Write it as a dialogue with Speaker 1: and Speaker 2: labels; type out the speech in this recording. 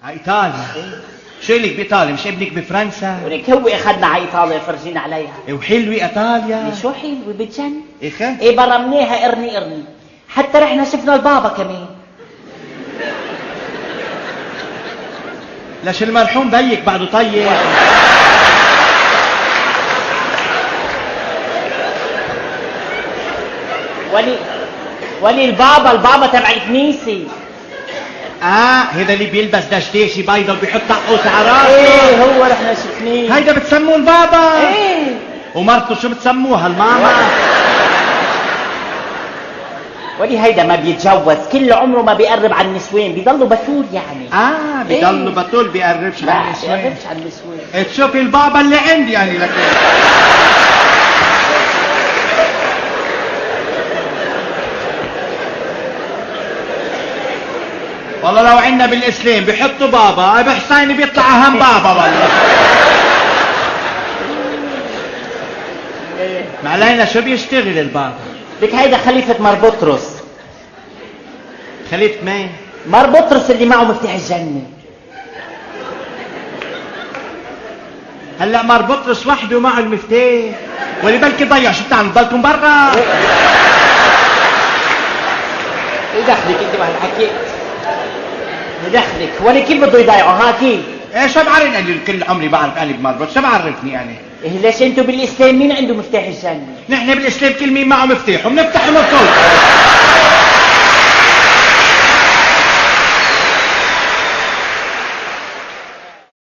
Speaker 1: على ايطاليا. شو لك بايطاليا؟ مش ابنك بفرنسا؟
Speaker 2: ولك هو اخذنا على ايطاليا يفرجينا عليها.
Speaker 1: وحلوة ايطاليا.
Speaker 2: شو حلوة بتجن.
Speaker 1: ايه
Speaker 2: برمناها قرني حتى رحنا شفنا البابا كمان.
Speaker 1: ليش المرحوم ضيق بعده طيب.
Speaker 2: ولي البابا تبع الكنيسة.
Speaker 1: هذا اللي بيلبس دشداشي بيضة وبيحط طقوس على راسه.
Speaker 2: ايه هو رحنا شفناه.
Speaker 1: هيدا بتسموه البابا.
Speaker 2: ايه.
Speaker 1: ومرته شو بتسموها الماما؟
Speaker 2: ولي هيدا ما بيتجوز، كل عمره ما بيقرب على النسوان، بيضلوا بتول يعني.
Speaker 1: بيضلوا بتول، بيقربش على النسوان.
Speaker 2: بيقربش على النسوان.
Speaker 1: تشوفي البابا اللي عندي يعني لك. والله لو عنا بالاسلام بيحطوا بابا، ابو حسين بيطلع هم بابا والله. ما علينا شو بيشتغل البابا؟
Speaker 2: لك هيدا خليفة مار بطرس.
Speaker 1: خليفة مين؟
Speaker 2: مار بطرس اللي معه مفتاح الجنة.
Speaker 1: هلا مار بطرس وحده معه المفتاح، ولي بلكي ضيع. شو بتعمل؟ ضلكم برا.
Speaker 2: ايه دخلك انت بهالحكي؟ دخلك ولي كيف بده يضيعه كيف؟
Speaker 1: شو بعرفني انا كل عمري بعرف انا بمار بطرس، شو بعرفني يعني؟
Speaker 2: ليش انتوا بالاسلام مين عنده مفتاح الجنة؟
Speaker 1: نحن بالاسلام كل مين معه مفتاح وبنفتح ونطل.